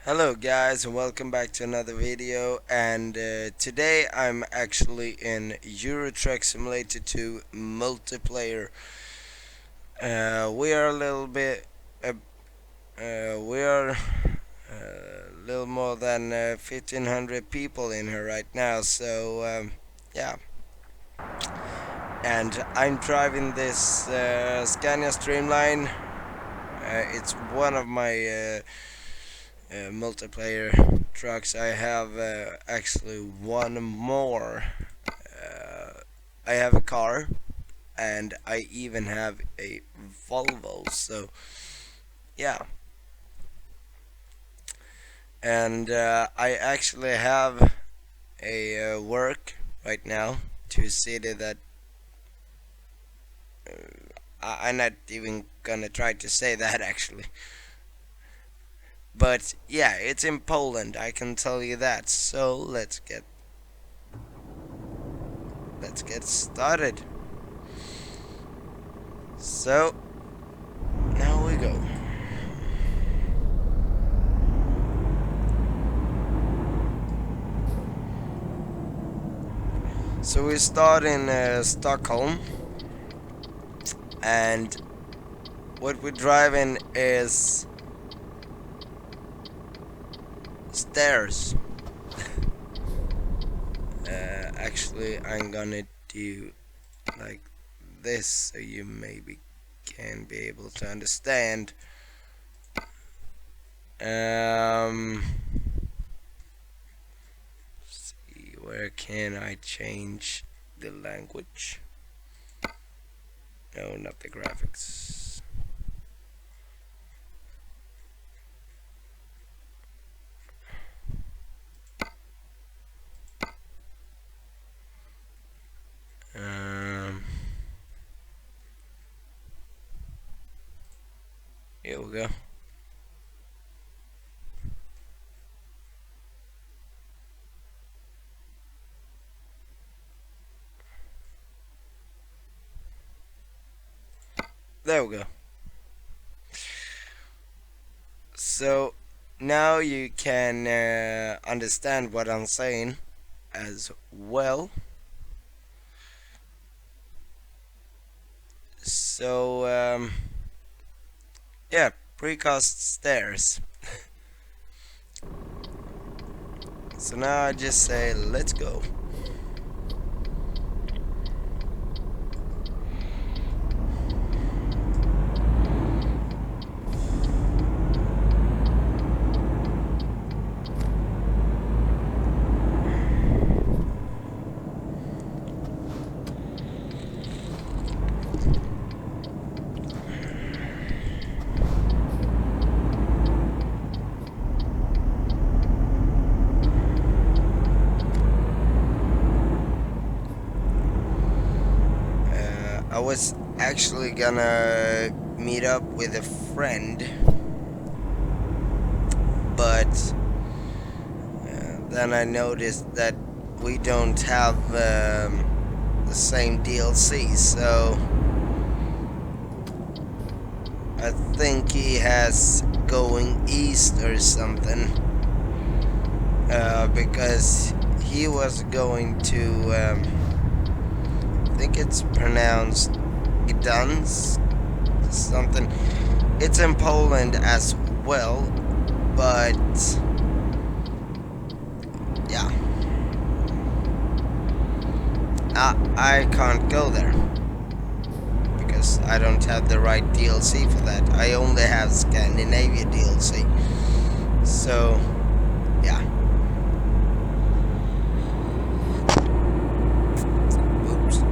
Hello guys and welcome back to another video, and today I'm actually in Euro Truck Simulator 2 multiplayer. We are a little bit we are a little more than 1500 people in here right now, so yeah. And I'm driving this Scania Streamline. It's one of my multiplayer trucks. I have actually one more. I have a car, and I even have a Volvo. So yeah, and I actually have a work right now to a city that I'm not even gonna try to say that actually. But yeah, it's in Poland. I can tell you that. So let's get started. So now we go. So we start in Stockholm, and what we're driving is stairs. Actually, I'm gonna do like this so you maybe can be able to understand. Um, see, where can I change the language? No, not the graphics. Um, Here we go. There we go. So now you can understand what I'm saying as well. So yeah, precast stairs. So now I just say let's go. I was actually gonna meet up with a friend, but then I noticed that we don't have the same DLC, so I think he has going east or something, because he was going to, I think it's pronounced Gdansk, something. It's in Poland as well, but yeah, I can't go there because I don't have the right DLC for that. I only have Scandinavia DLC. So yeah. Oops.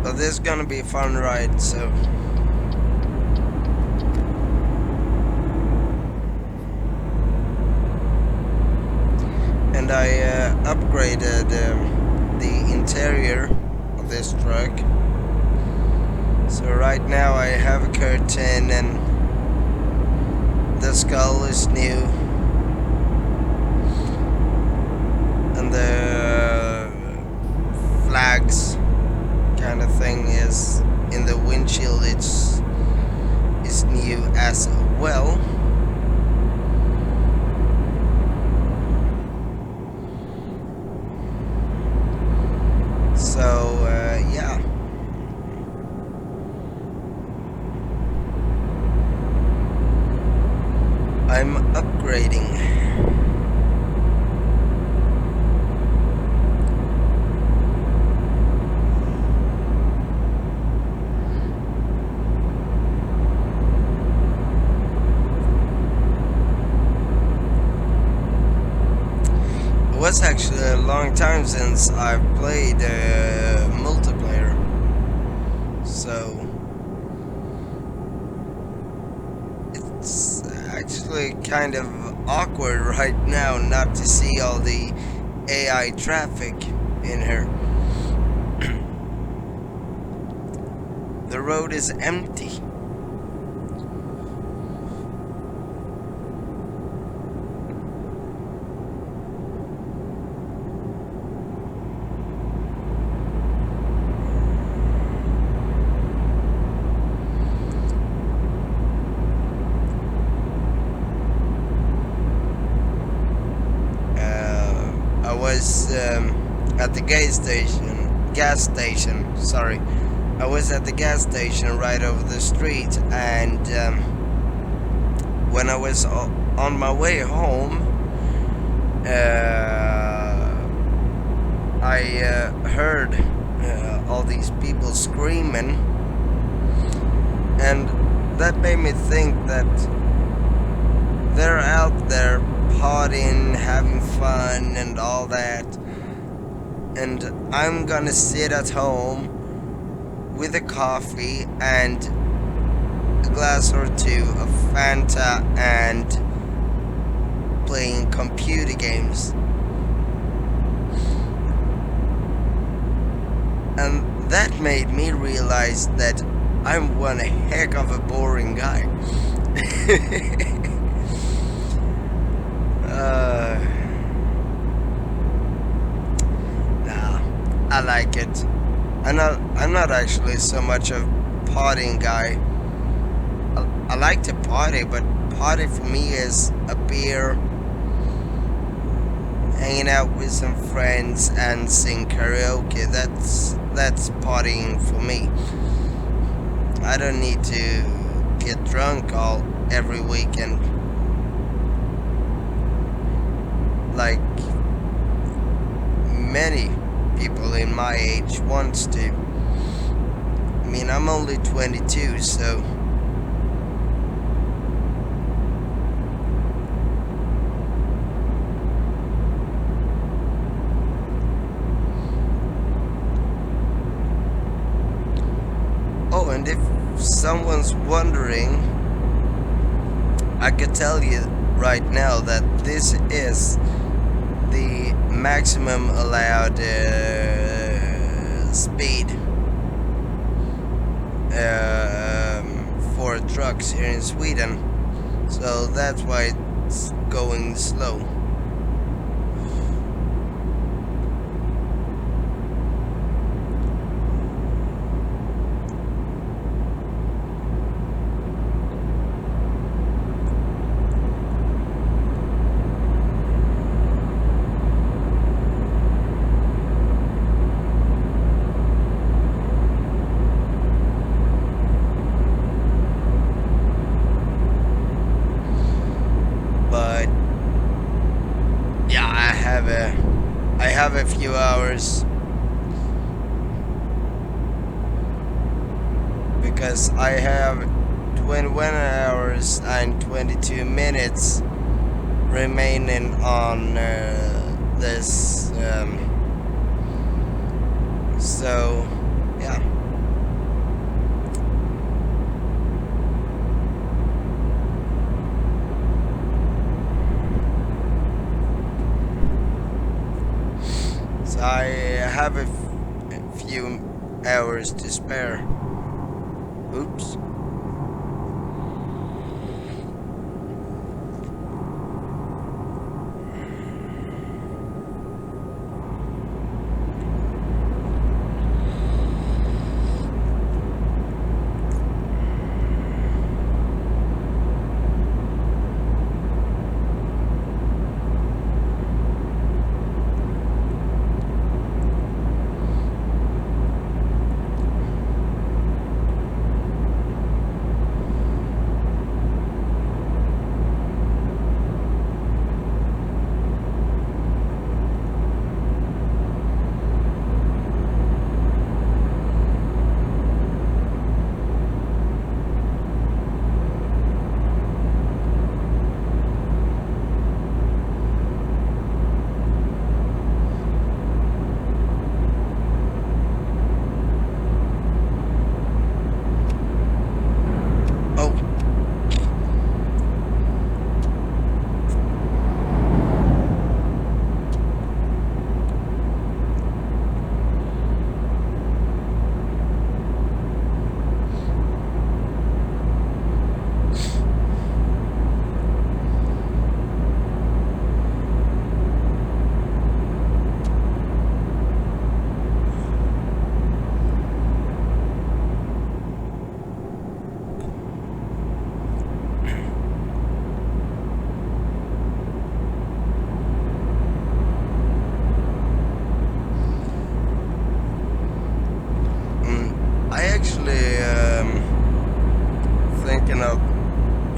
But this is gonna be a fun ride, so and I upgraded the interior of this truck. So right now I have a curtain, and the skull is new, and the flags kind of thing is in the windshield. It's new as well. So yeah, I'm upgrading. It was actually a long time since I've played multiplayer, so it's actually kind of awkward right now not to see all the AI traffic in here. The road is empty. I was at the gas station, sorry. I was at the gas station right over the street, and when I was on my way home, I heard all these people screaming, and that made me think that they're out there partying, having fun, and all that, and I'm gonna sit at home with a coffee and a glass or two of Fanta and playing computer games. And that made me realize that I'm one heck of a boring guy. Nah, I like it. I'm not actually so much of partying guy. I like to party, but party for me is a beer, hanging out with some friends and sing karaoke. That's partying for me. I don't need to get drunk every weekend like many people in my age wants to. I mean, I'm only 22, so oh, and if someone's wondering, I could tell you right now that this is the maximum allowed speed for trucks here in Sweden, so that's why it's going slow. But yeah, I have a few hours because I have 21 hours and 22 minutes remaining on this. So yeah. So I have a few hours to spare. Oops.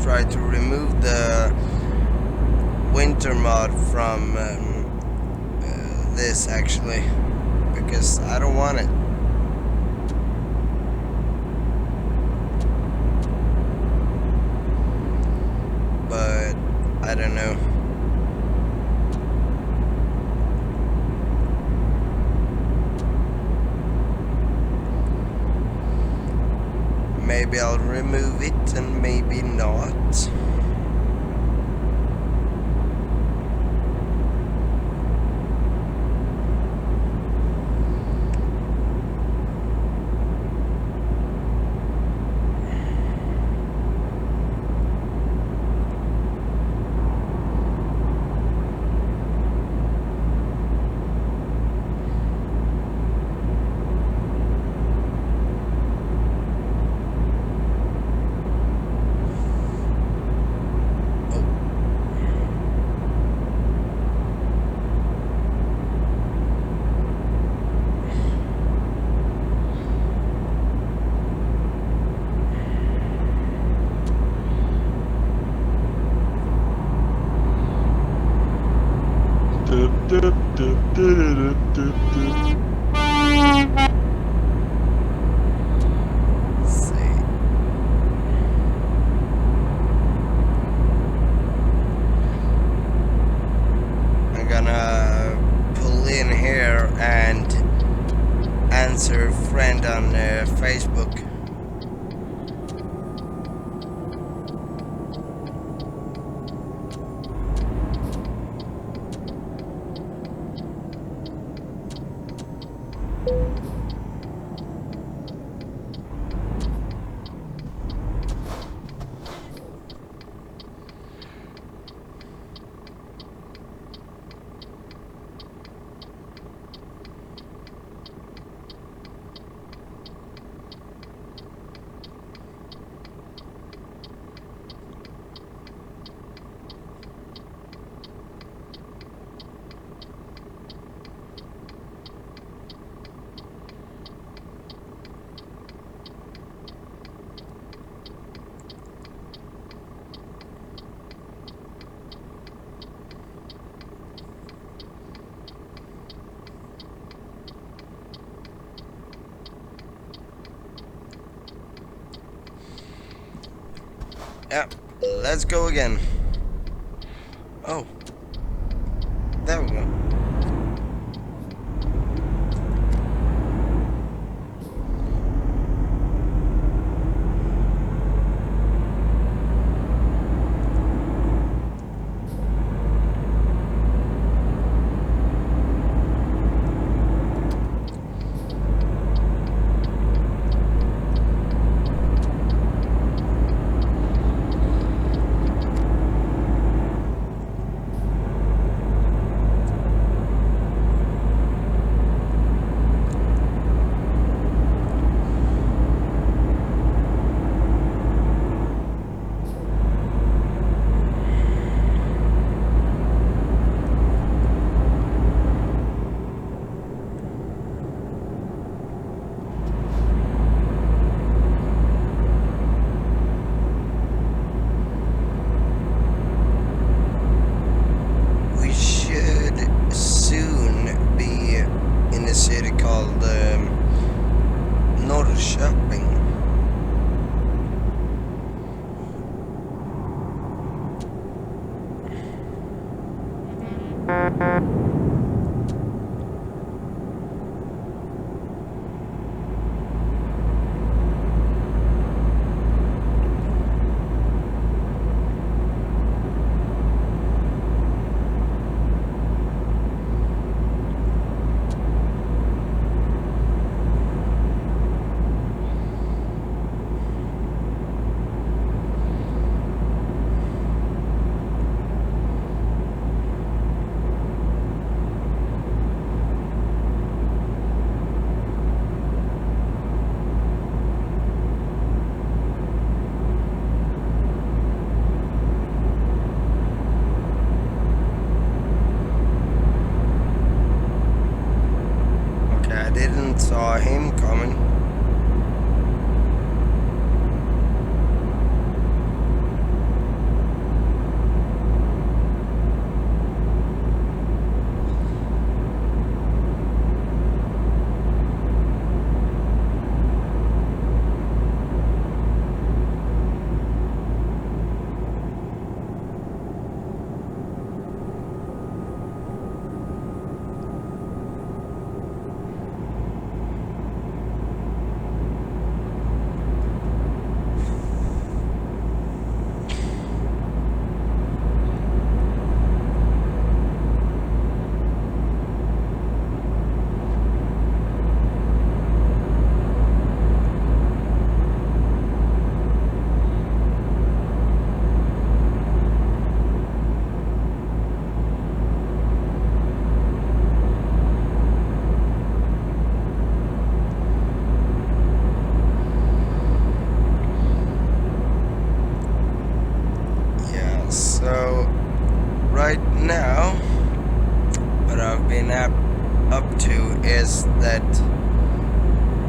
try to remove the winter mod from this actually, because I don't want it. But I don't know. Maybe I'll remove it and maybe not. I'm gonna pull in here and answer friend on Facebook. Yep, let's go again. Oh, there we go. that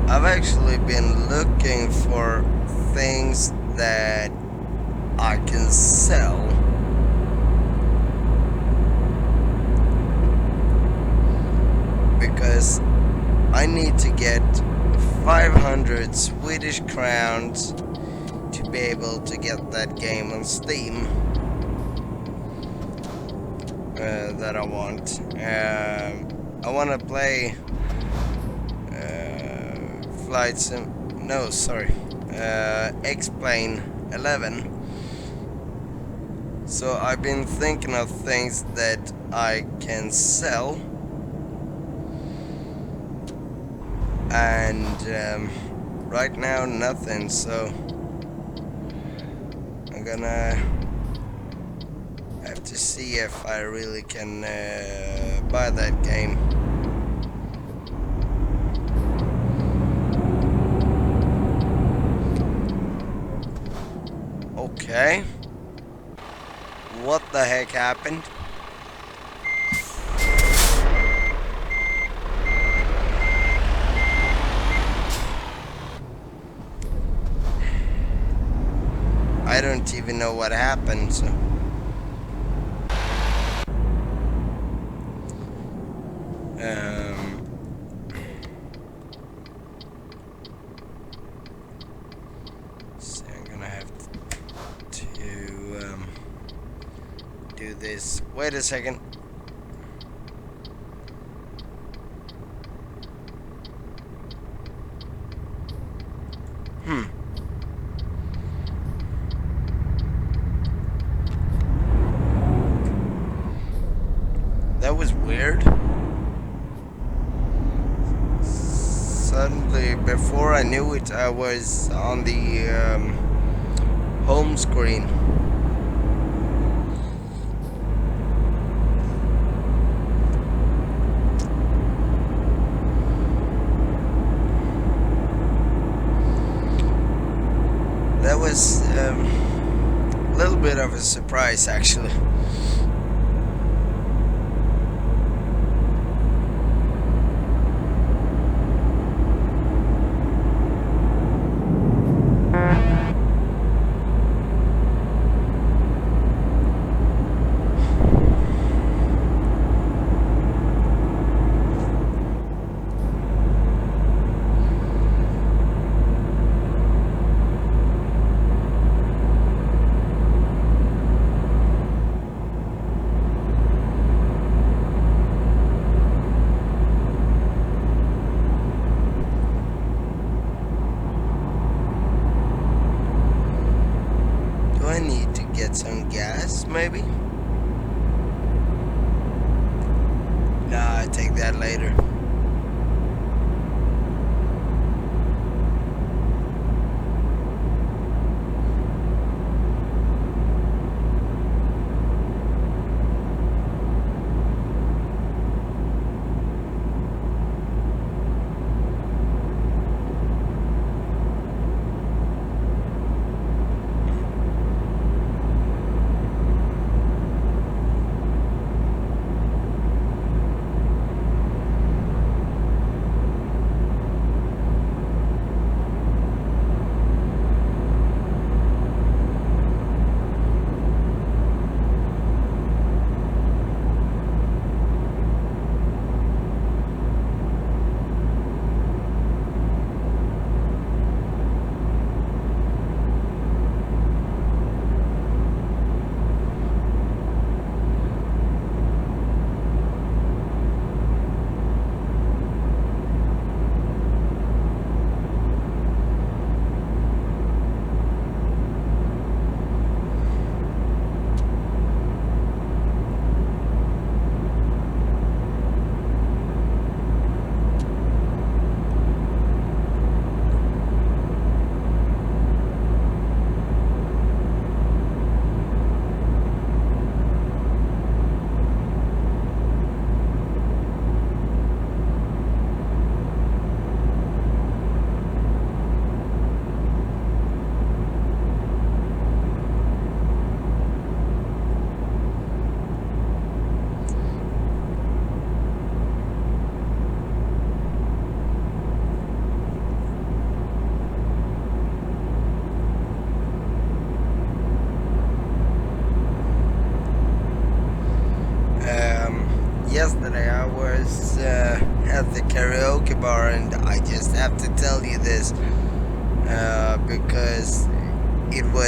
I've actually been looking for things that I can sell. Because I need to get 500 Swedish crowns to be able to get that game on Steam that I want. I want to play Flight Sim. No, sorry, X-Plane 11. So I've been thinking of things that I can sell, and right now nothing. So I'm gonna have to see if I really can buy that game. Okay. What the heck happened? I don't even know what happened, so. So I'm gonna have to do this. Wait a second. That was weird. Suddenly, before I knew it, I was on the home screen. That was a little bit of a surprise, actually. Do I need to get some gas, maybe? Nah, I take that later.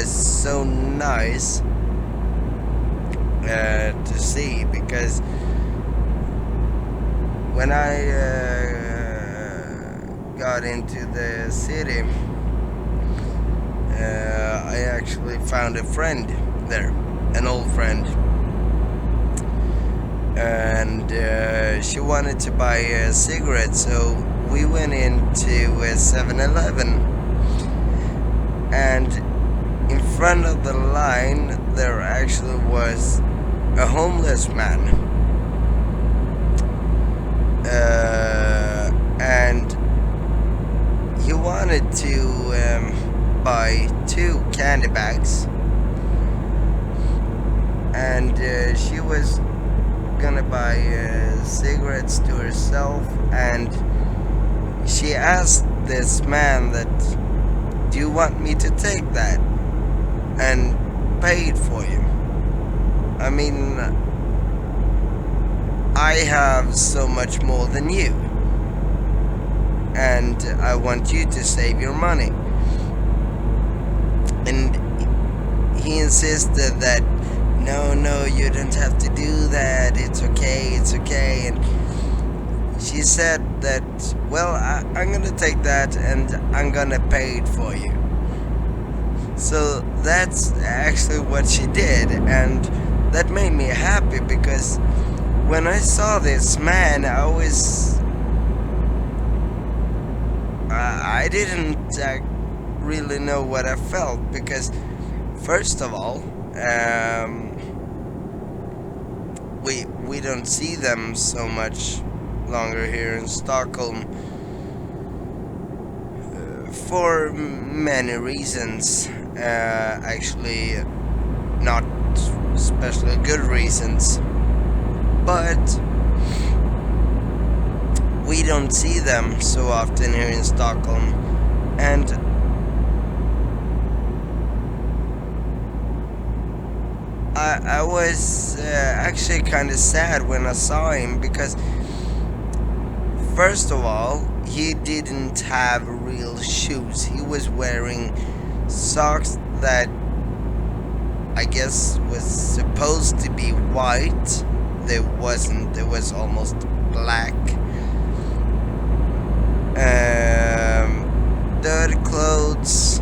was so nice to see, because when I got into the city, I actually found a friend there, an old friend, and she wanted to buy a cigarette, so we went into a 7-Eleven, and in front of the line there actually was a homeless man, and he wanted to buy 2 candy bags, and she was gonna buy cigarettes to herself, and she asked this man that, do you want me to take that and pay it for you? I mean, I have so much more than you, and I want you to save your money. And he insisted that, no, you don't have to do that, it's okay. And she said that, well, I'm gonna take that and I'm gonna pay it for you. So that's actually what she did, and that made me happy, because when I saw this man, I didn't really know what I felt, because first of all, we don't see them so much longer here in Stockholm, for many reasons, actually not especially good reasons, but we don't see them so often here in Stockholm. And I was actually kind of sad when I saw him, because first of all, he didn't have real shoes. He was wearing socks that I guess was supposed to be white. They wasn't. It was almost black. Dirty clothes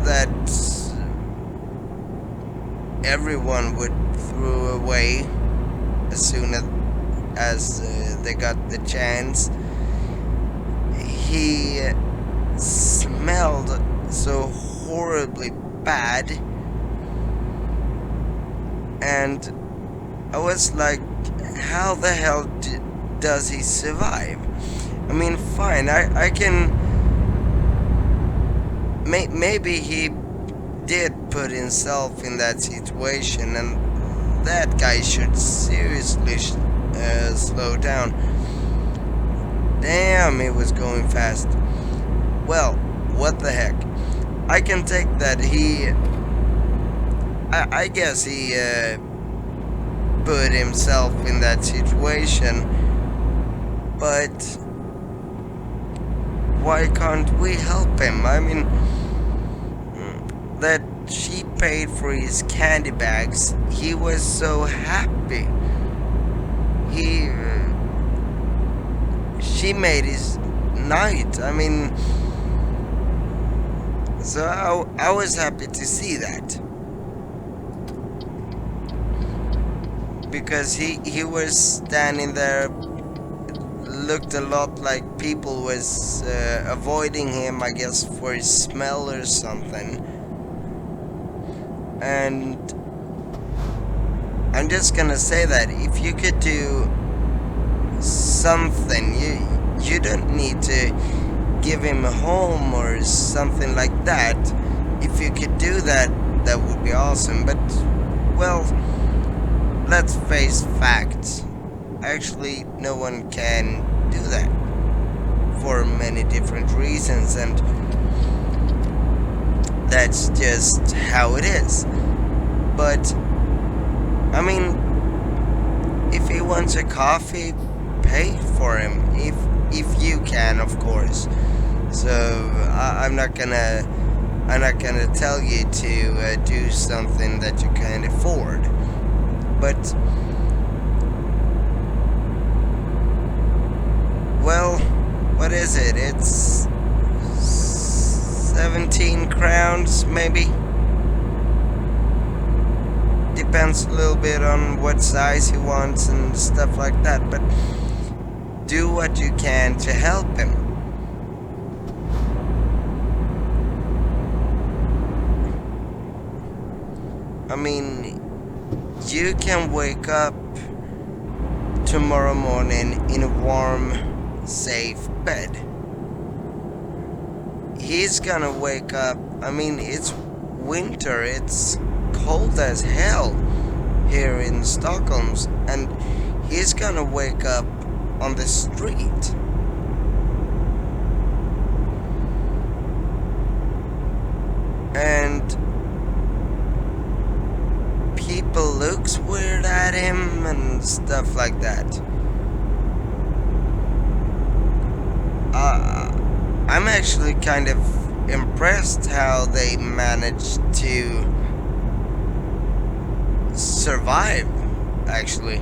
that everyone would throw away as soon as they got the chance. He smelled so horribly bad, and I was like, how the hell does he survive? I mean, fine, I can, maybe he did put himself in that situation, and that guy should seriously slow down. Damn, he was going fast. Well, what the heck, I can take that I guess he put himself in that situation, but why can't we help him? I mean, that she paid for his candy bags, he was so happy. She made his night. I mean, so I was happy to see that, because he was standing there, looked a lot like people was avoiding him, I guess for his smell or something. And I'm just gonna say that if you could do something, you don't need to give him a home or something like that. If you could do that, that would be awesome. But, well, let's face facts. Actually, no one can do that for many different reasons, and that's just how it is. But I mean, if he wants a coffee, pay for him, if you can, of course. So I'm not gonna tell you to do something that you can't afford. But well, what is it? It's 17 crowns, maybe. Depends a little bit on what size he wants and stuff like that. But do what you can to help him. I mean, you can wake up tomorrow morning in a warm, safe bed. He's gonna wake up. I mean, it's winter, it's cold as hell here in Stockholm, and he's gonna wake up on the street. And people looks weird at him and stuff like that. I'm actually kind of impressed how they managed to survive, actually,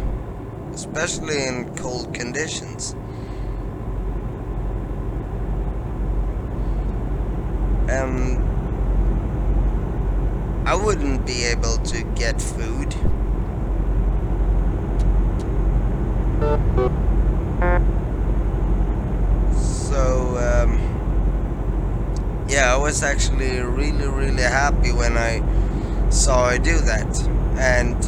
especially in cold conditions. I wouldn't be able to get food. So, yeah, I was actually really happy when I saw her do that. And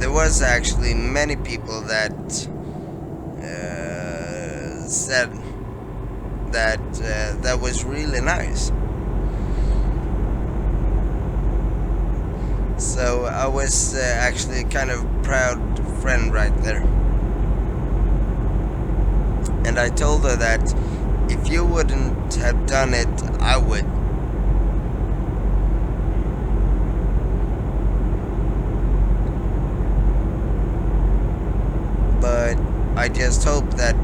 there was actually many people that said that that was really nice. So I was actually kind of proud friend right there. And I told her that if you wouldn't have done it, I would. But I just hope that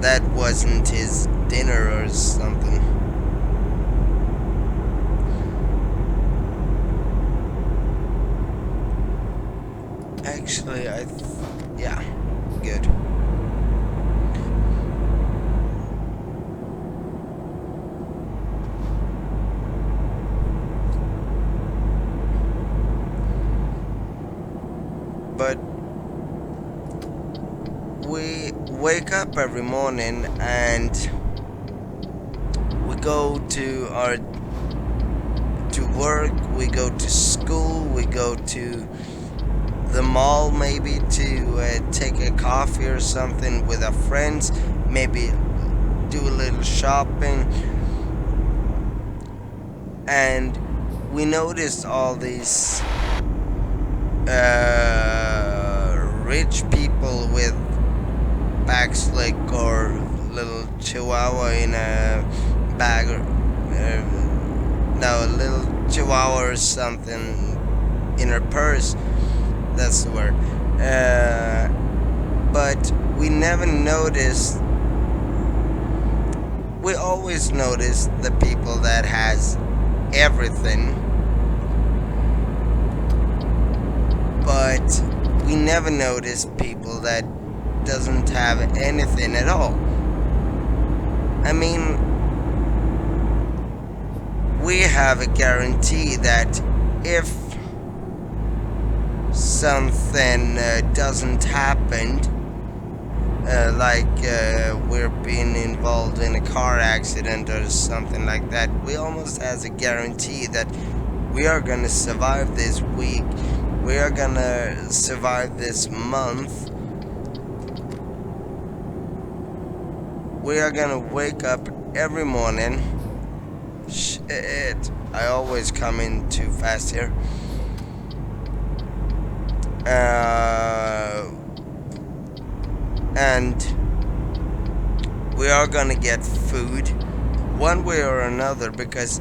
that wasn't his dinner or something. Actually, yeah, good. But we wake up every morning and we go to work, we go to school, we go to the mall maybe to take a coffee or something with our friends, maybe do a little shopping. And we noticed all these rich people with back slick or little chihuahua in a bag, or no, a little chihuahua or something in her purse. That's the word. But we never noticed. We always notice the people that has everything, but we never notice people that doesn't have anything at all. I mean, we have a guarantee that if something doesn't happen, like we're being involved in a car accident or something like that, we almost has a guarantee that we are gonna survive this week, we are gonna survive this month, we are gonna wake up every morning. Shit, I always come in too fast here. And we are gonna get food one way or another, because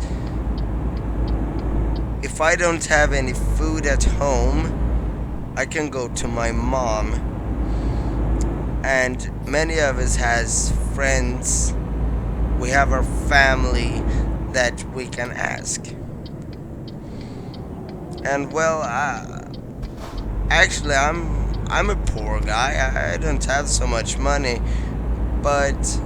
if I don't have any food at home, I can go to my mom and many of us has friends. We have our family that we can ask. And well, actually, I'm a poor guy. I don't have so much money, but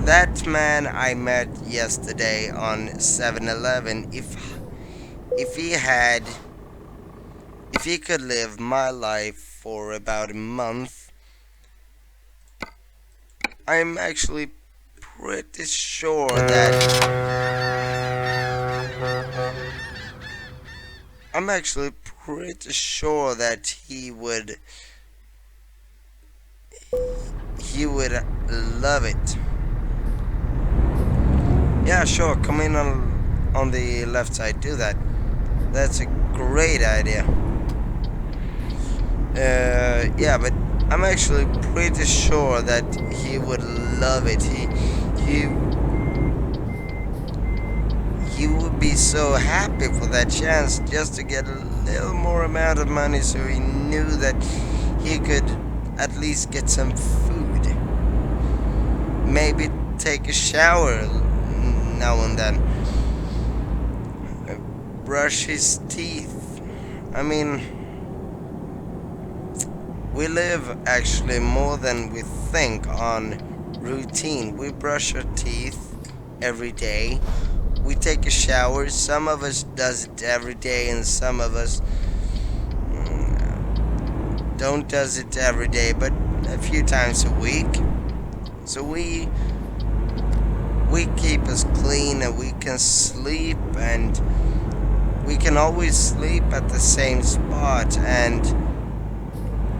that man I met yesterday on 7-Eleven, if he had, if he could live my life for about a month, I'm actually pretty sure that he would love it. Yeah, sure. Come in on the left side. Do that. That's a great idea. Yeah, but I'm actually pretty sure that he would love it. He he would be so happy for that chance just to get a little more amount of money, so he knew that he could at least get some food. Maybe take a shower now and then. Brush his teeth. I mean, we live actually more than we think on routine. We brush our teeth every day. We take a shower. Some of us does it every day, and some of us don't does it every day, but a few times a week. So we keep us clean, and we can sleep, and we can always sleep at the same spot, and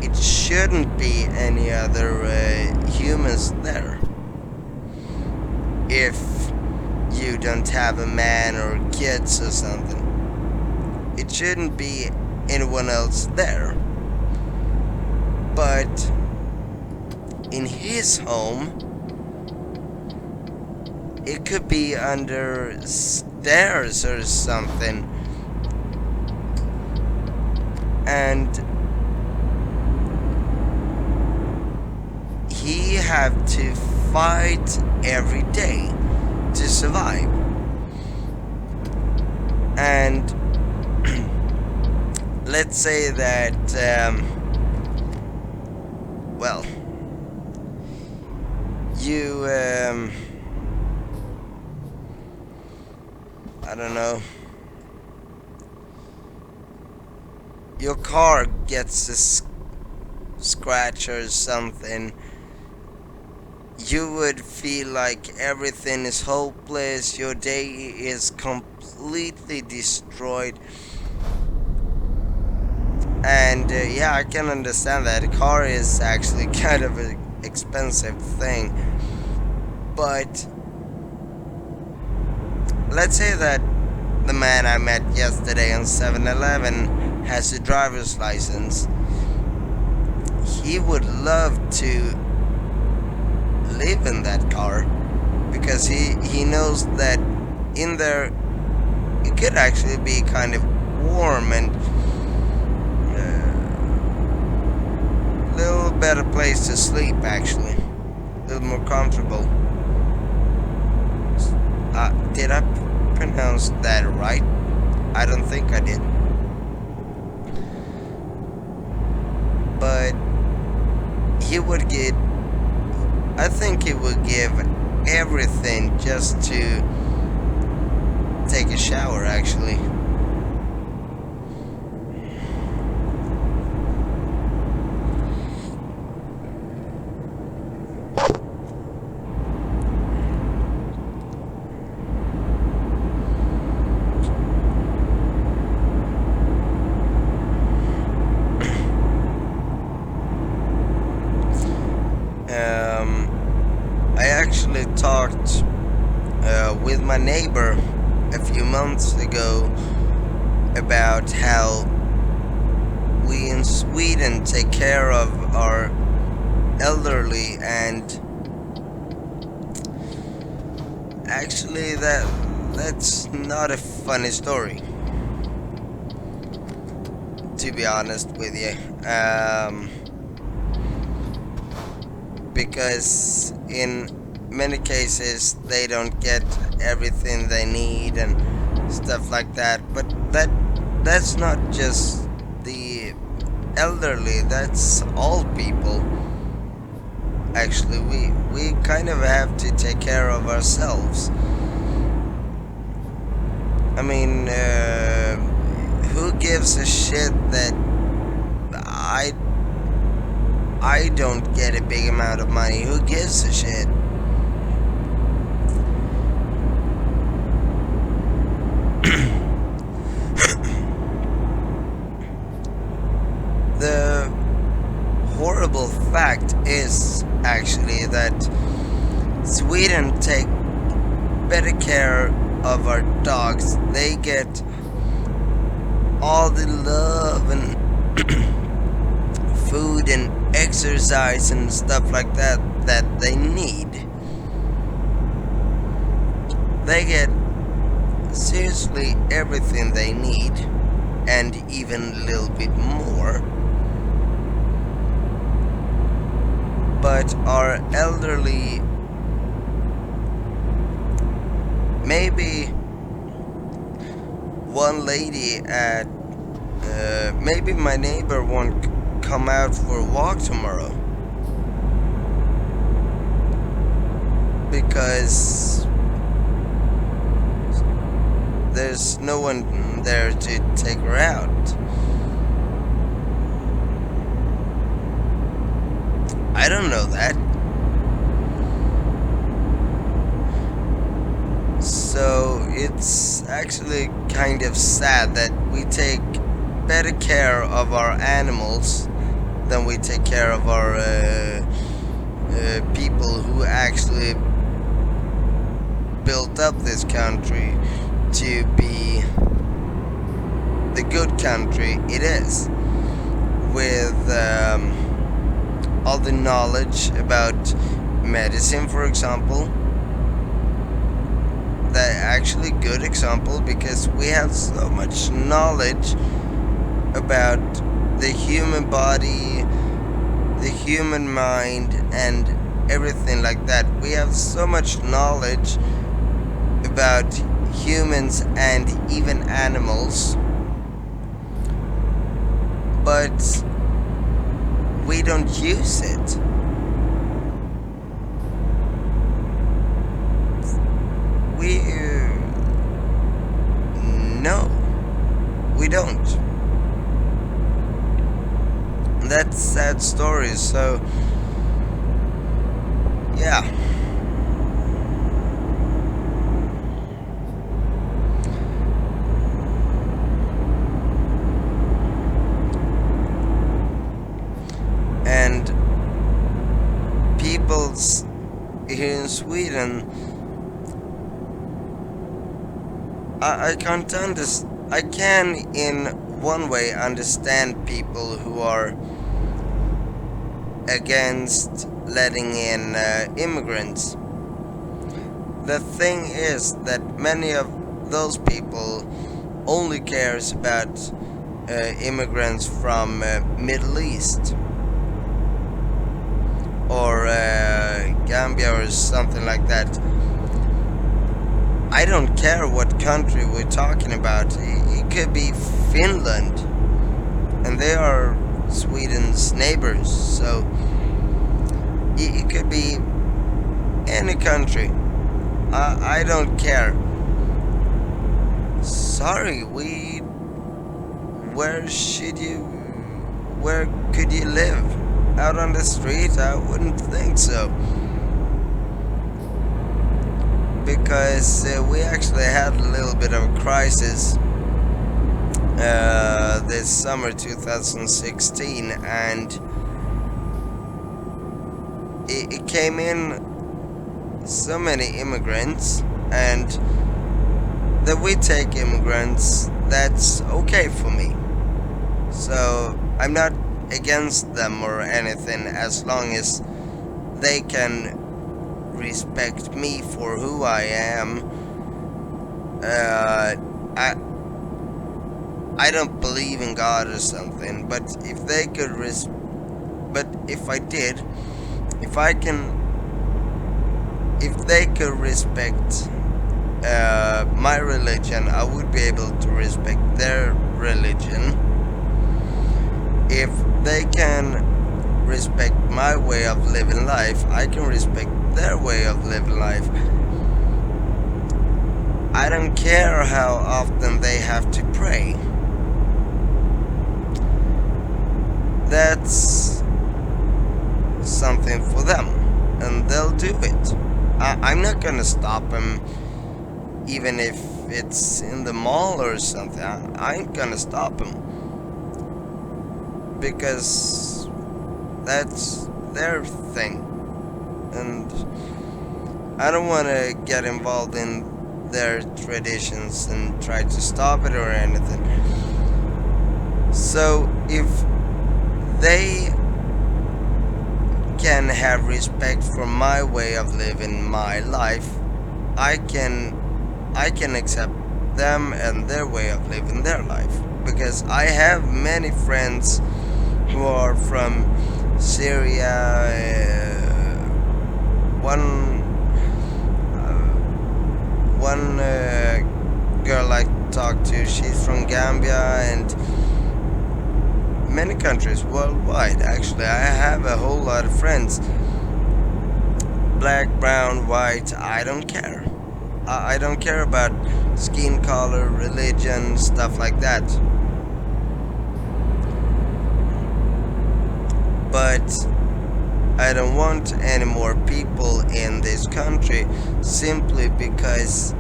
it shouldn't be any other humans there. If you don't have a man or kids or something, it shouldn't be anyone else there. But in his home, it could be under stairs or something, and he have to fight every day to survive. And let's say that well, you I don't know, your car gets a scratch or something. You would feel like everything is hopeless, your day is completely destroyed. And yeah, I can understand that. A car is actually kind of an expensive thing. But let's say that the man I met yesterday on 7-Eleven has a driver's license. He would love to live in that car, because he knows that in there it could actually be kind of warm and a little better place to sleep, actually a little more comfortable. Did I pronounce that right? I don't think I did. But he would get, I think he would give everything just to take a shower, actually. I actually talked with my neighbor a few months ago about how we in Sweden take care of our elderly, and actually that's not a funny story. to be honest with you. Because in many cases they don't get everything they need and stuff like that. But that's not just the elderly, that's all people. Actually, we kind of have to take care of ourselves. I mean, who gives a shit that I I don't get a big amount of money? Who gives a shit? The horrible fact is actually that Sweden take better care of our dogs. They get all the love and food and exercise and stuff like that that they need. They get seriously everything they need and even a little bit more. But our elderly, maybe one lady at maybe my neighbor won't come out for a walk tomorrow because there's no one there to take her out. I don't know that. So it's actually kind of sad that we take better care of our animals than we take care of our people who actually built up this country to be the good country it is, with all the knowledge about medicine, for example. That actually good example, because we have so much knowledge about the human body, the human mind, and everything like that. We have so much knowledge about humans and even animals, but we don't use it. We no, we don't. That's sad story. So yeah. And people's here in Sweden, I can't understand. I can, in one way, understand people who are against letting in immigrants. The thing is that many of those people only cares about immigrants from Middle East or Gambia or something like that. I don't care what country we're talking about. It could be Finland, and they are Sweden's neighbors, so it could be any country. I don't care. Sorry, where could you live? Out on the street? I wouldn't think so. Because we actually had a little bit of a crisis this summer 2016, and it came in so many immigrants, and that we take immigrants, that's okay for me. So I'm not against them or anything, as long as they can respect me for who I am. I don't believe in God or something, but if they could but if I did, if I can, if they could respect my religion, I would be able to respect their religion. If they can respect my way of living life, I can respect their way of living life. I don't care how often they have to pray. That's something for them, and they'll do it. I'm not gonna stop them, even if it's in the mall or something. I ain't gonna stop them because that's their thing, and I don't want to get involved in their traditions and try to stop it or anything. So if they can have respect for my way of living my life, I can accept them and their way of living their life, because I have many friends who are from Syria. One girl I talked to, she's from Gambia, and many countries worldwide. Actually, I have a whole lot of friends. Black, brown, white, I don't care. I don't care about skin color, religion, stuff like that. But I don't want any more people in this country simply because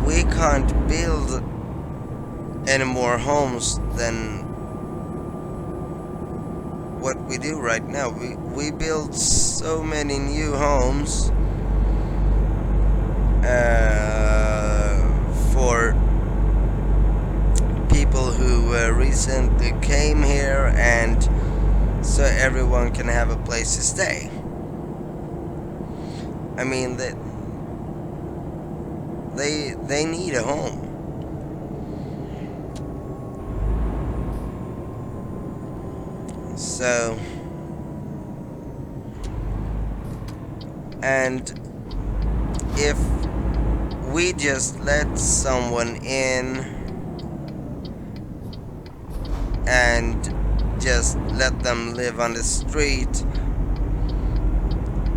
we can't build any more homes than what we do right now. We build so many new homes for people who recently came here, and so everyone can have a place to stay. I mean, they need a home. So, and if we just let someone in and just let them live on the street,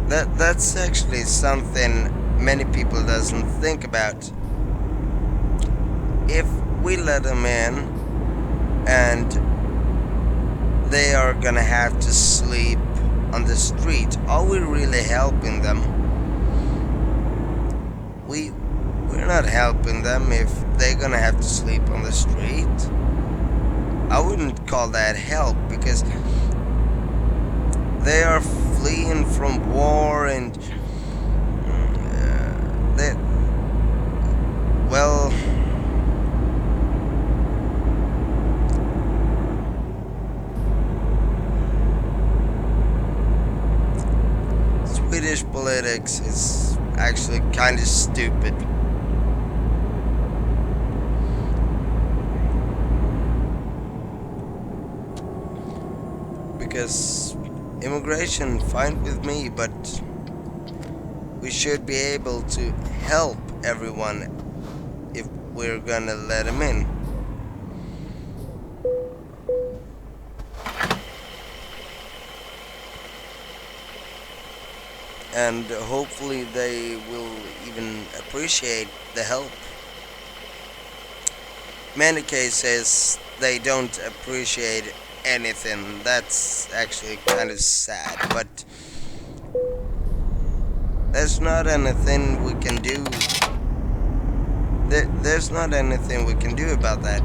that's actually something many people doesn't think about. If we let them in and they are gonna have to sleep on the street, are we really helping them? We're not helping them if they're gonna have to sleep on the street. I wouldn't call that help, because they are fleeing from war, and they, well, Swedish politics is actually kind of stupid. Because immigration, fine with me, but we should be able to help everyone if we're gonna let them in. And hopefully they will even appreciate the help. Many cases they don't appreciate anything. That's actually kind of sad, but there's not anything we can do. There's not anything we can do about that.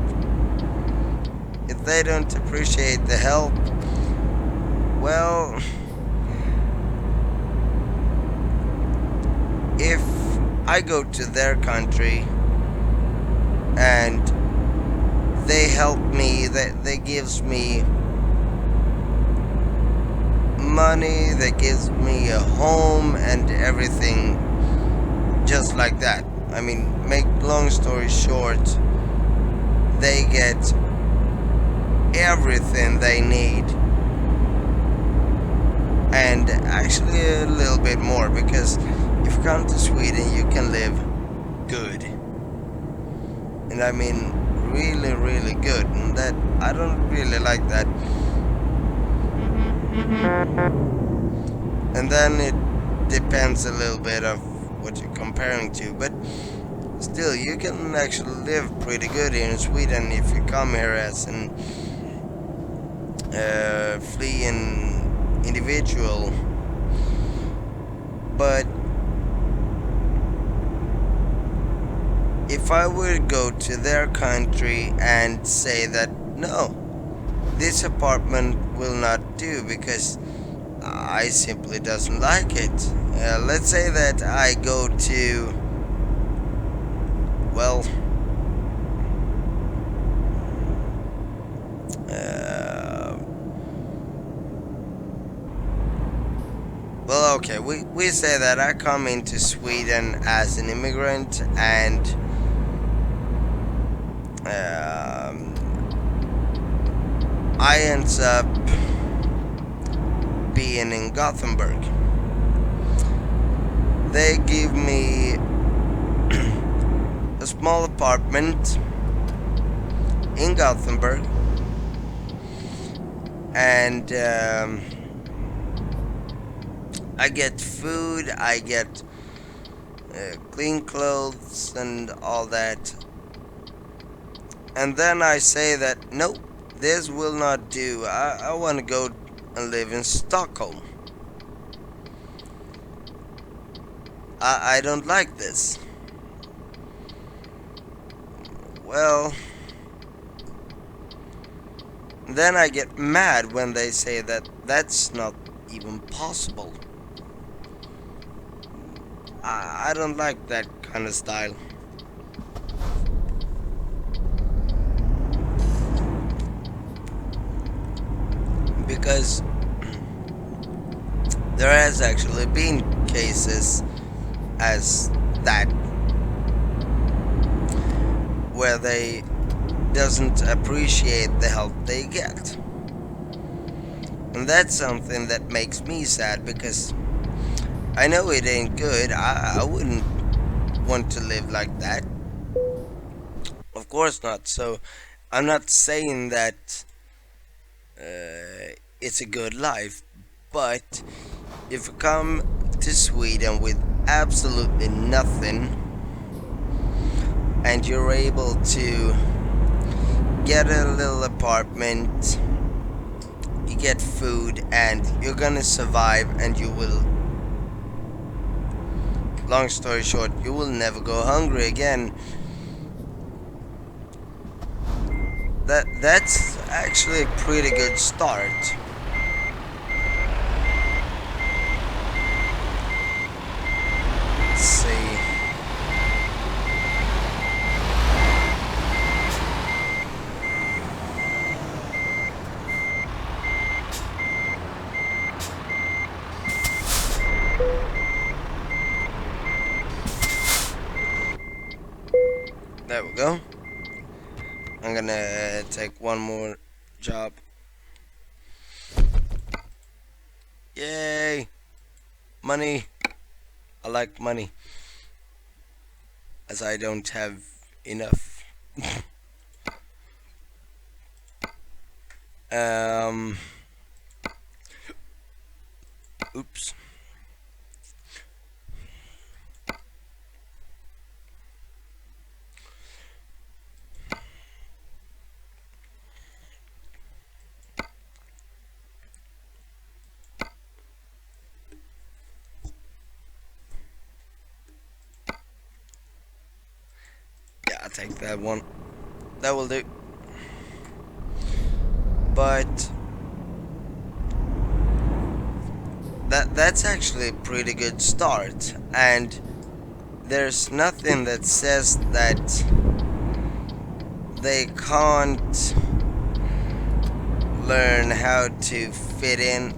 If they don't appreciate the help, well, if I go to their country and they help me, they gives me money, they gives me a home and everything just like that, I mean, make long story short, they get everything they need, and actually a little bit more, because if you come to Sweden you can live good, and I mean really really good, and that I don't really like that. And then it depends a little bit of what you're comparing to, but still you can actually live pretty good here in Sweden if you come here as an fleeing individual. But if I would go to their country and say that no, this apartment will not do because I simply doesn't like it. Let's say that I go to, well, okay, we say that I come into Sweden as an immigrant, and I ends up being in Gothenburg. They give me a small apartment in Gothenburg, and I get food, I get clean clothes and all that. And then I say that nope, this will not do. I want to go and live in Stockholm. I don't like this. Well, then I get mad when they say that that's not even possible. I don't like that kind of style. Because there has actually been cases as that where they doesn't appreciate the help they get, and that's something that makes me sad, because I know it ain't good. I wouldn't want to live like that, of course not. So I'm not saying that it's a good life, but if you come to Sweden with absolutely nothing and you're able to get a little apartment, you get food, and you're gonna survive, and you will, long story short, you will never go hungry again. That's actually a pretty good start. Let's see. There we go. I'm gonna take one more job. Yay! Money. I like money, as I don't have enough. Oops. Yeah, I'll take that one. That will do. But that's actually a pretty good start, and there's nothing that says that they can't learn how to fit in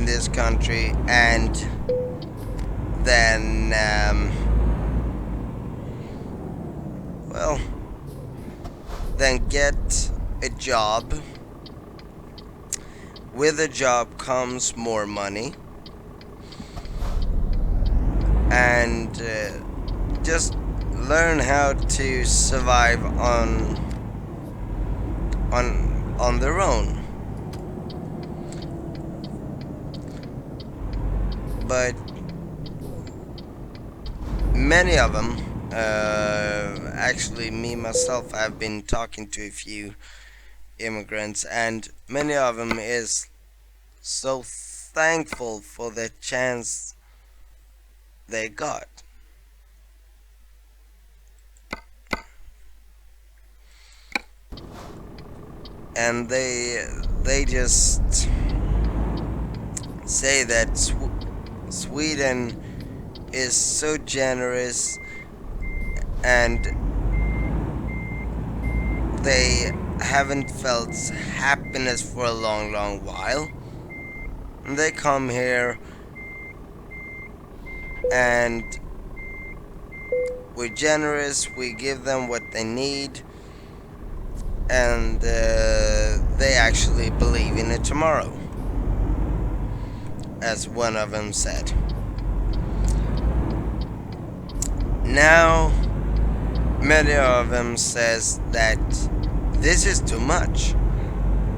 this country, and then well, then get a job. With a job comes more money, and just learn how to survive on their own. But many of them, actually, me myself, I've been talking to a few immigrants, and many of them is so thankful for the chance they got. And they just say that Sweden is so generous, and they haven't felt happiness for a long while. And they come here, and we're generous, we give them what they need, and they actually believe in it tomorrow, as one of them said. Now, many of them says that this is too much.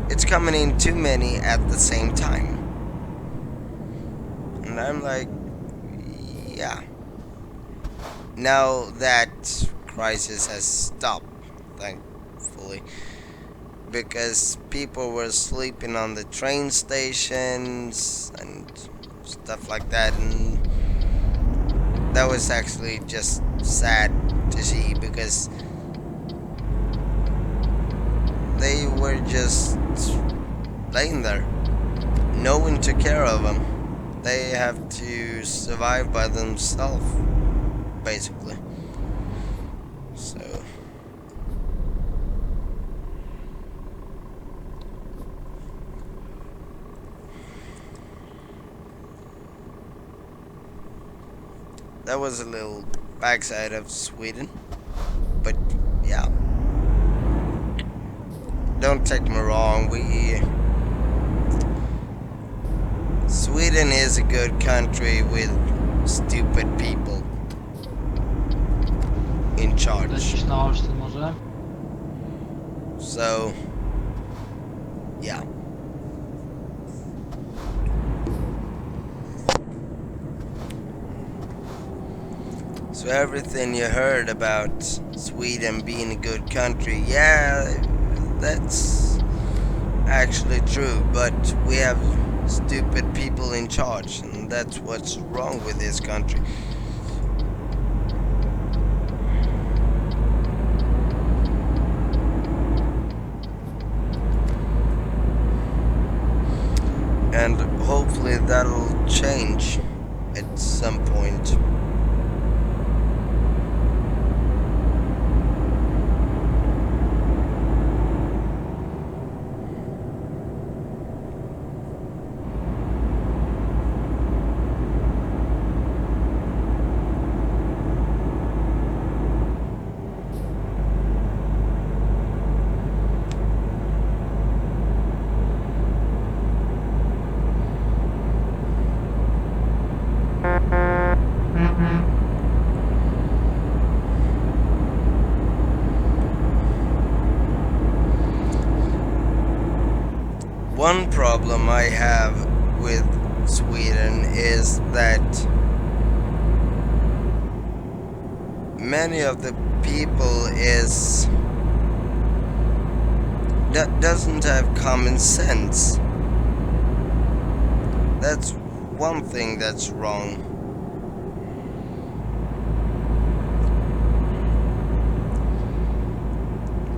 It's coming in too many at the same time. And I'm like, yeah. Now that crisis has stopped, thankfully, because people were sleeping on the train stations and stuff like that, and that was actually just sad to see, because they were just laying there. No one took care of them. They have to survive by themselves, basically. So that was a little backside of Sweden, but yeah, don't take me wrong, Sweden is a good country with stupid people in charge. Lecisz na Olsztyn może? So, yeah. So everything you heard about Sweden being a good country, yeah, that's actually true, but we have stupid people in charge, and that's what's wrong with this country. And hopefully that'll change at some point. One problem I have with Sweden is that many of the people doesn't have common sense. That's one thing that's wrong.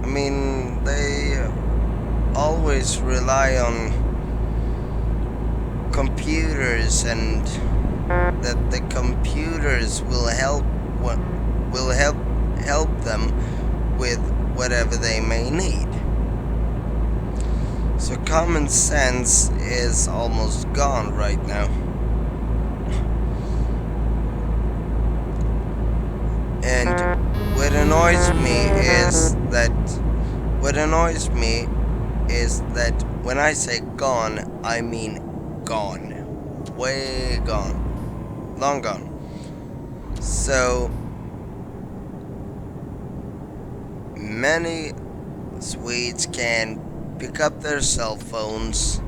I mean, they always rely on computers, and that the computers will help them with whatever they may need. So common sense is almost gone right now. And with annoys me is that what annoys me is that when I say gone, I mean gone, way gone, long gone. So many Swedes can pick up their cell phones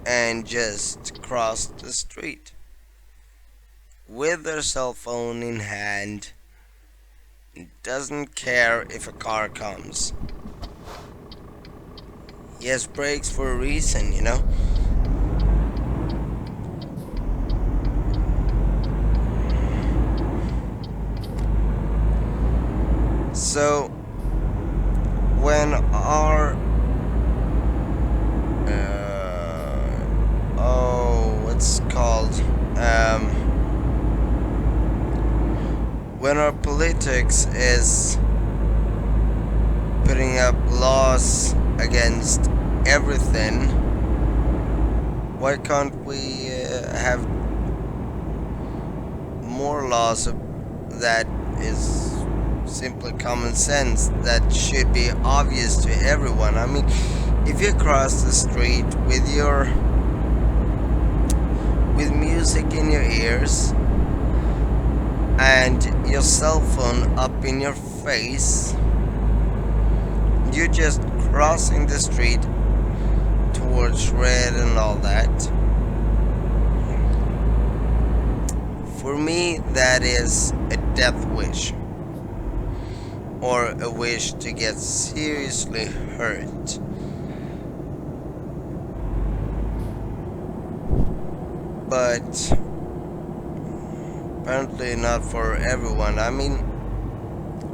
and just cross the street with their cell phone in hand. Doesn't care if a car comes. He has brakes for a reason, you know? So, when our what's it called? When our politics is putting up laws against everything, why can't we have more laws that is simply common sense, that should be obvious to everyone? I mean, if you cross the street with music in your ears and your cell phone up in your face, you're just crossing the street towards red and all that. For me, that is a death wish, or a wish to get seriously hurt. But apparently not for everyone. I mean,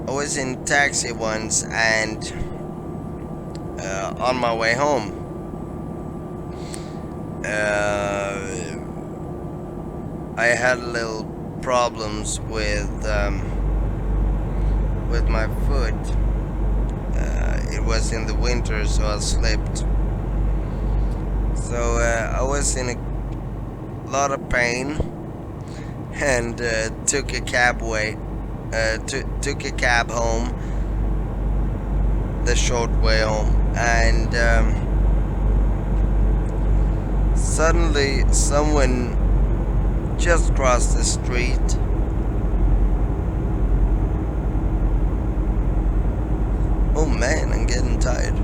I was in taxi once and on my way home, I had little problems with my foot. It was in the winter, so I slipped. So I was in a lot of pain and took a cab home, the short way home, and suddenly someone just crossed the street. Oh man, I'm getting tired.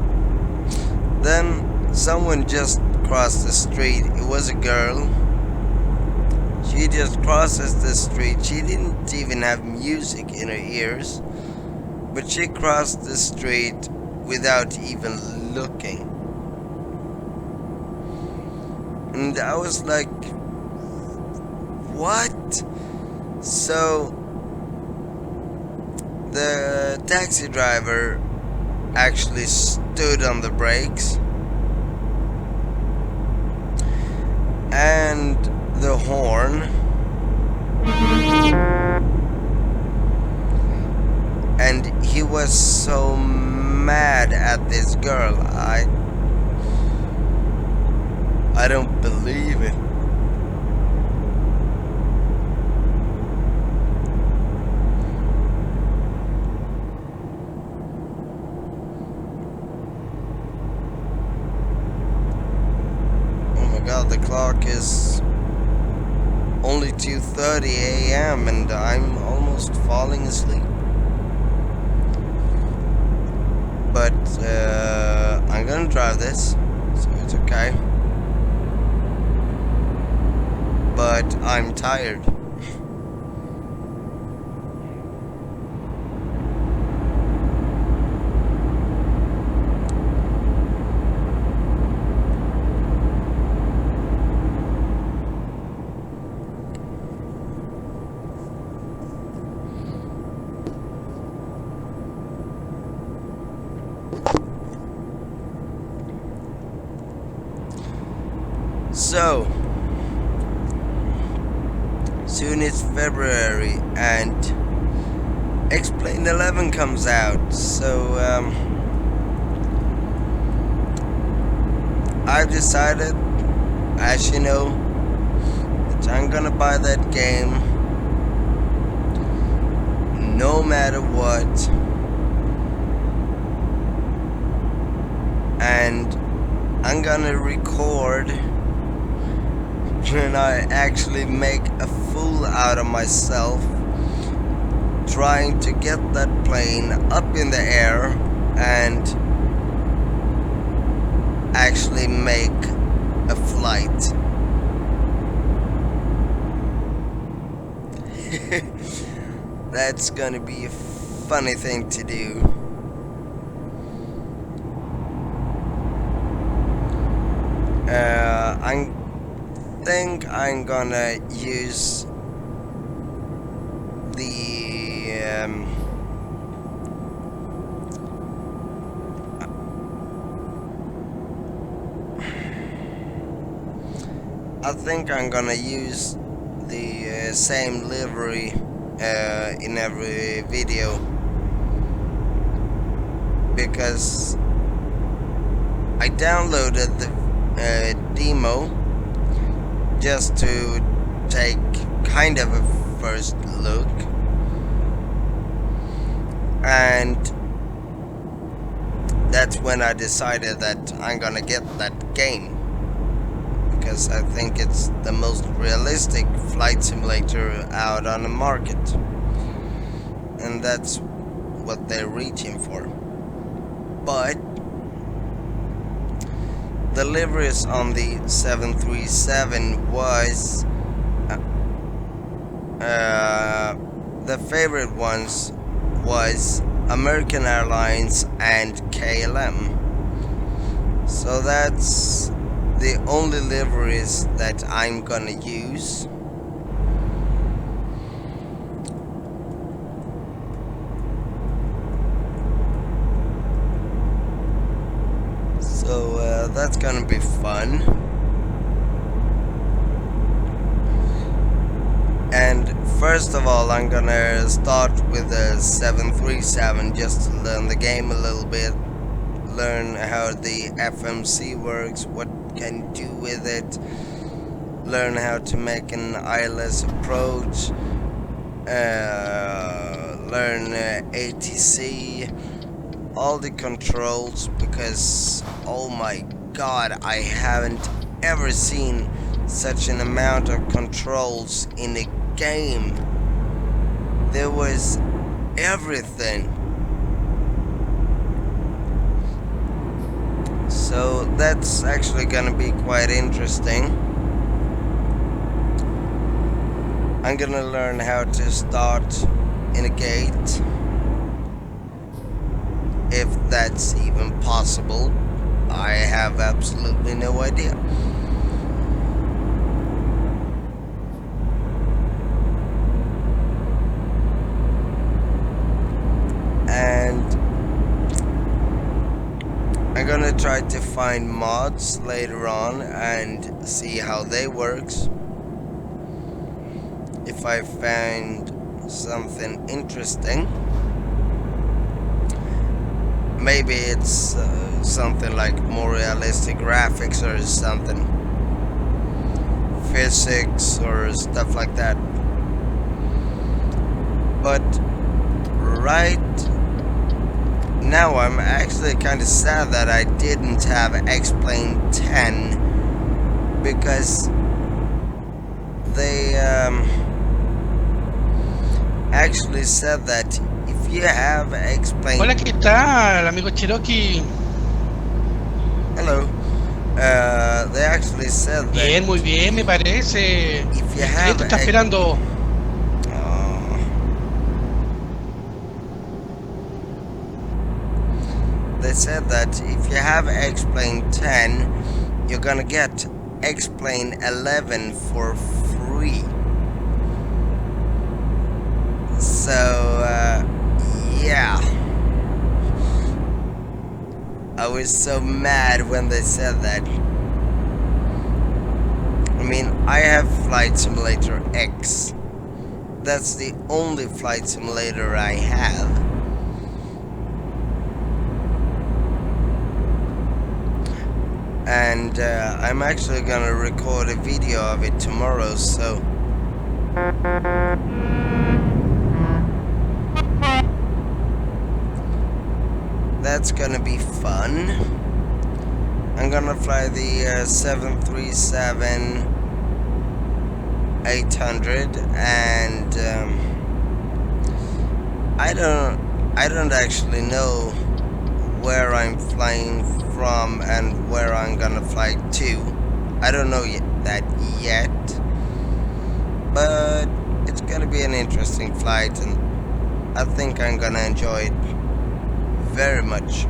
Then someone just crossed the street. It was a girl. She just crosses the street. She didn't even have music in her ears, but she crossed the street without even looking. And I was like, what? So the taxi driver actually stood on the brakes, and the horn, and he was so mad at this girl. I don't believe it. God, the clock is only 2:30 a.m. and I'm almost falling asleep. But I'm gonna drive this, so it's okay. But I'm tired. So, soon it's February and X-Plane 11 comes out, so I've decided, as you know, that I'm gonna buy that game no matter what. And I'm gonna record when I actually make a fool out of myself trying to get that plane up in the air and actually make a flight. That's gonna be a funny thing to do. I think I'm gonna use the I think I'm gonna use the same livery in every video, because I downloaded the demo just to take kind of a first look, and that's when I decided that I'm gonna get that game, because I think it's the most realistic flight simulator out on the market, and that's what they're reaching for. But the liveries on the 737 was the favorite ones was American Airlines and KLM. So that's the only liveries that I'm gonna use. So that's gonna be fun. And first of all, I'm gonna start with the 737 just to learn the game a little bit, learn how the FMC works, what can you do with it, learn how to make an ILS approach, learn ATC, all the controls, because oh my god, I haven't ever seen such an amount of controls in a game. There was everything. So that's actually gonna be quite interesting. I'm gonna learn how to start in a gate, if that's even possible. I have absolutely no idea. And I'm gonna try to find mods later on and see how they works. If I find something interesting, maybe it's something like more realistic graphics or something, physics or stuff like that. But right now I'm actually kind of sad that I didn't have X-Plane 10, because they actually said that if you have X-Plane... Hola, ¿qué tal, amigo Cherokee? Hello. They actually said that... Bien, muy bien, me parece. If you El have cliente está esperando. They said that if you have X-Plane 10, you're gonna get X-Plane 11 for free. So, yeah. I was so mad when they said that. I mean, I have Flight Simulator X. That's the only flight simulator I have. And I'm actually gonna record a video of it tomorrow, so That's gonna be fun. I'm gonna fly the 737-800, and I don't actually know where I'm flying from and where I'm gonna fly to. I don't know that yet, but it's gonna be an interesting flight, and I think I'm gonna enjoy it very much.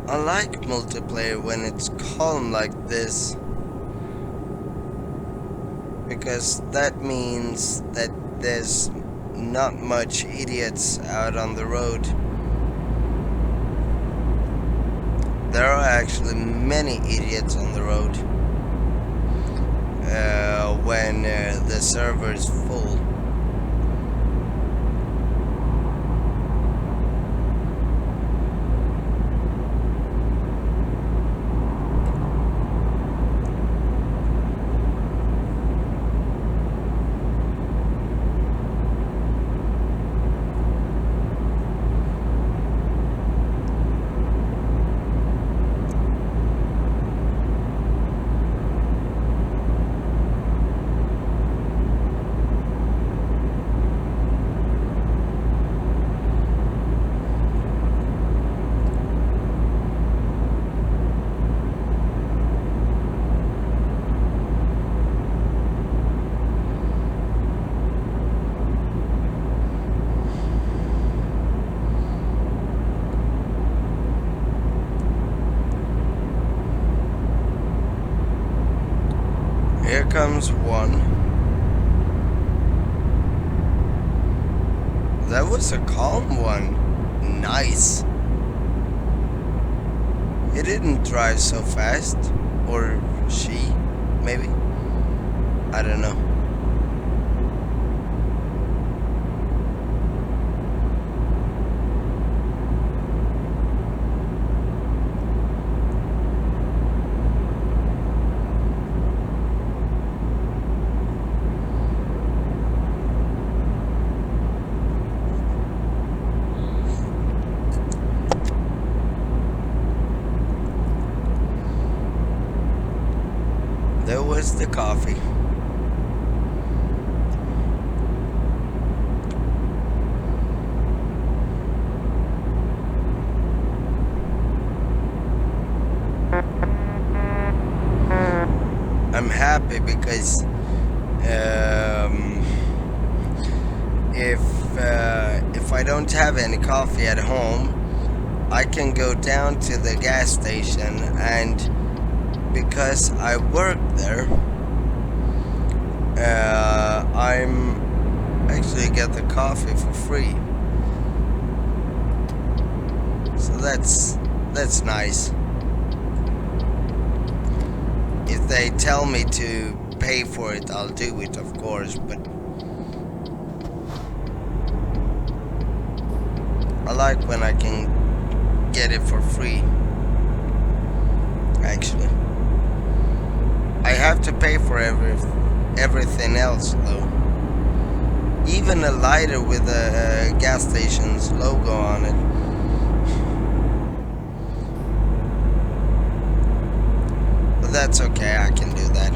I like multiplayer when it's calm like this, because that means that there's not much idiots out on the road. There are actually many idiots on the road when the server is full. Here comes one. That was a calm one. Nice. He didn't drive so fast. Or she, maybe? I don't know. There was the coffee. I'm happy because if I don't have any coffee at home, I can go down to the gas station, and because I work there, I'm actually get the coffee for free. So that's nice. If they tell me to pay for it, I'll do it, of course, but I like when I can get it for free. Actually, I have to pay for everything else though. Even a lighter with a gas station's logo on it. But that's okay, I can do that.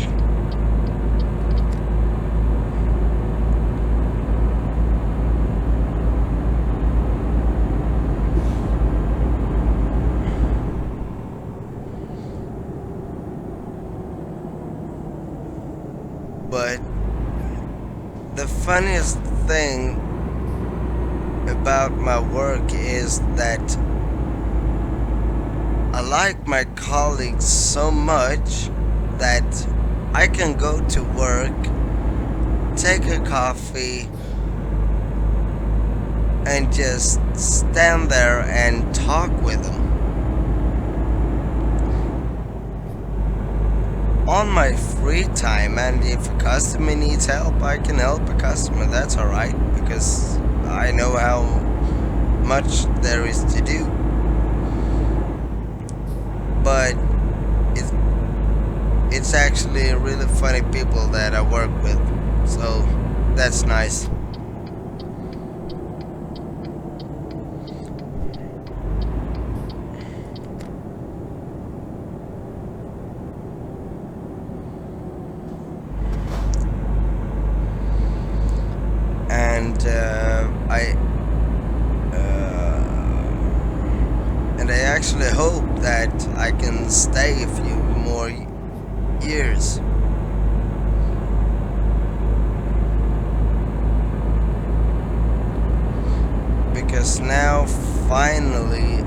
funniest thing about my work is that I like my colleagues so much that I can go to work, take a coffee, and just stand there and talk with them. On my free time, and if a customer needs help, I can help a customer. That's alright, because I know how much there is to do. But it's, it's actually really funny people that I work with, so that's nice. And I actually hope that I can stay a few more years. Because now finally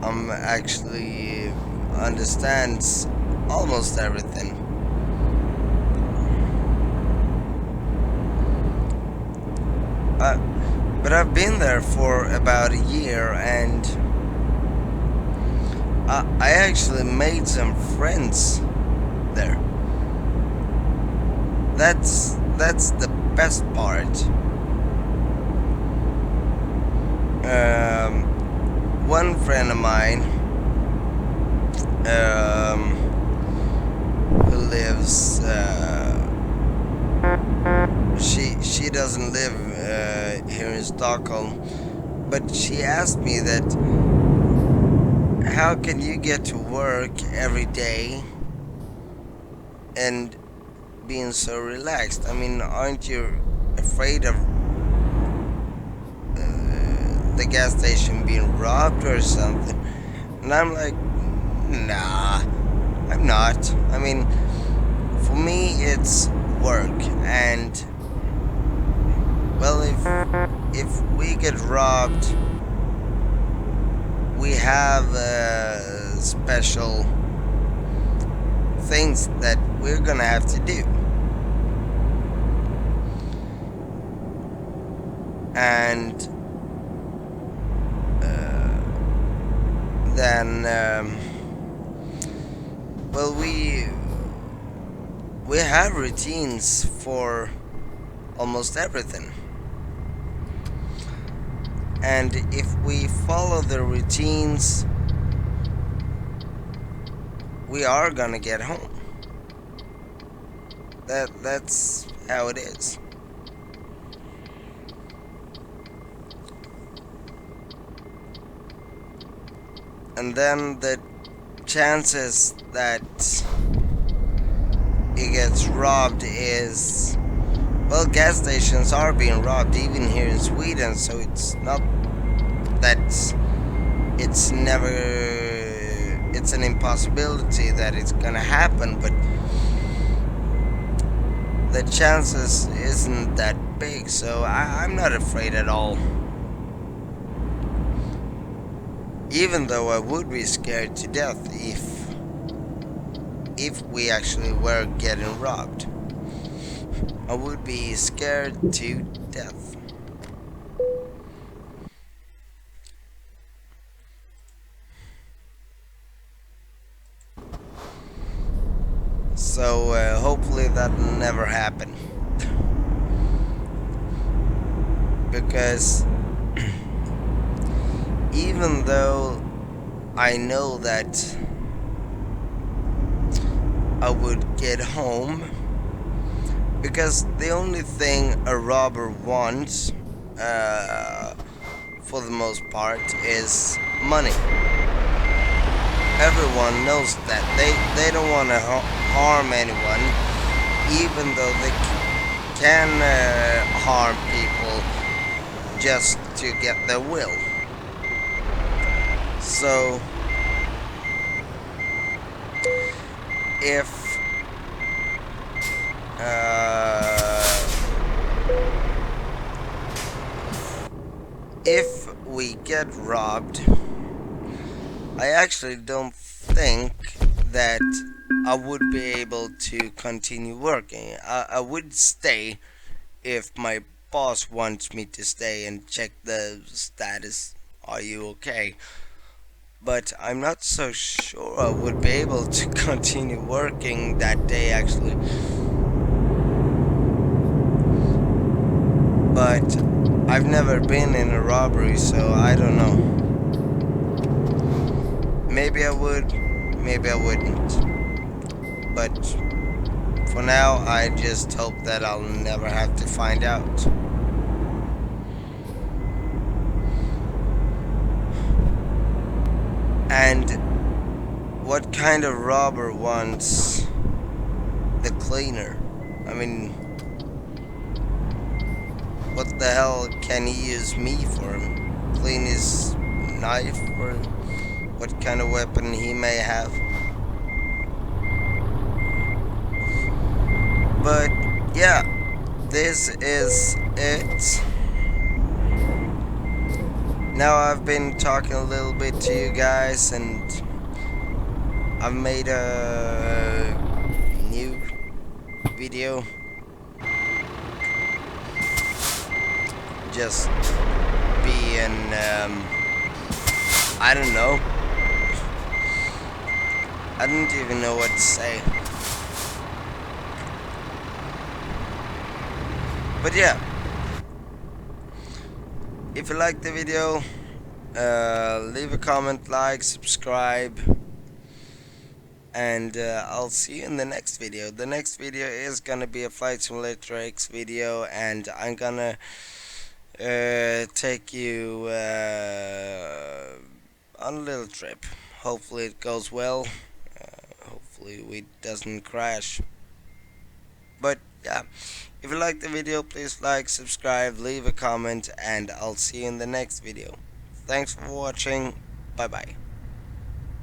I'm actually understands almost everything. Uh, but I've been there for about a year, and I actually made some friends there. That's the best part. One friend of mine, who lives, she doesn't live here in Stockholm, but she asked me that how can you get to work every day and being so relaxed? I mean, aren't you afraid of the gas station being robbed or something? And I'm like, nah, I'm not. I mean, for me, it's work, and well, if we get robbed, we have special things that we're gonna have to do. And then, well, we have routines for almost everything. And if we follow the routines, we are gonna get home. That's how it is. And then the chances that it gets robbed is, well, gas stations are being robbed even here in Sweden, so it's not that it's never, it's an impossibility that it's gonna happen, but the chances isn't that big, so I'm not afraid at all. Even though I would be scared to death if we actually were getting robbed. I would be scared to death. So hopefully that never happen. Because even though I know that I would get home, because the only thing a robber wants, for the most part, is money. Everyone knows that. They don't want to harm anyone, even though they can harm people just to get their will. So if if we get robbed, I actually don't think that I would be able to continue working. I would stay if my boss wants me to stay and check the status. Are you okay? But I'm not so sure I would be able to continue working that day actually. But I've never been in a robbery, so I don't know. Maybe I would, maybe I wouldn't. But for now, I just hope that I'll never have to find out. And what kind of robber wants the cleaner? I mean, what the hell can he use me for? Clean his knife or what kind of weapon he may have? But yeah, this is it. Now I've been talking a little bit to you guys, and I've made a new video. Just being, I don't know. I don't even know what to say. But yeah, if you like the video, leave a comment, like, subscribe, and I'll see you in the next video. The next video is gonna be a Flight Simulator X video, and I'm gonna take you on a little trip. Hopefully it goes well. Hopefully it doesn't crash. But yeah, if you like the video, please like, subscribe, leave a comment, and I'll see you in the next video. Thanks for watching. Bye bye.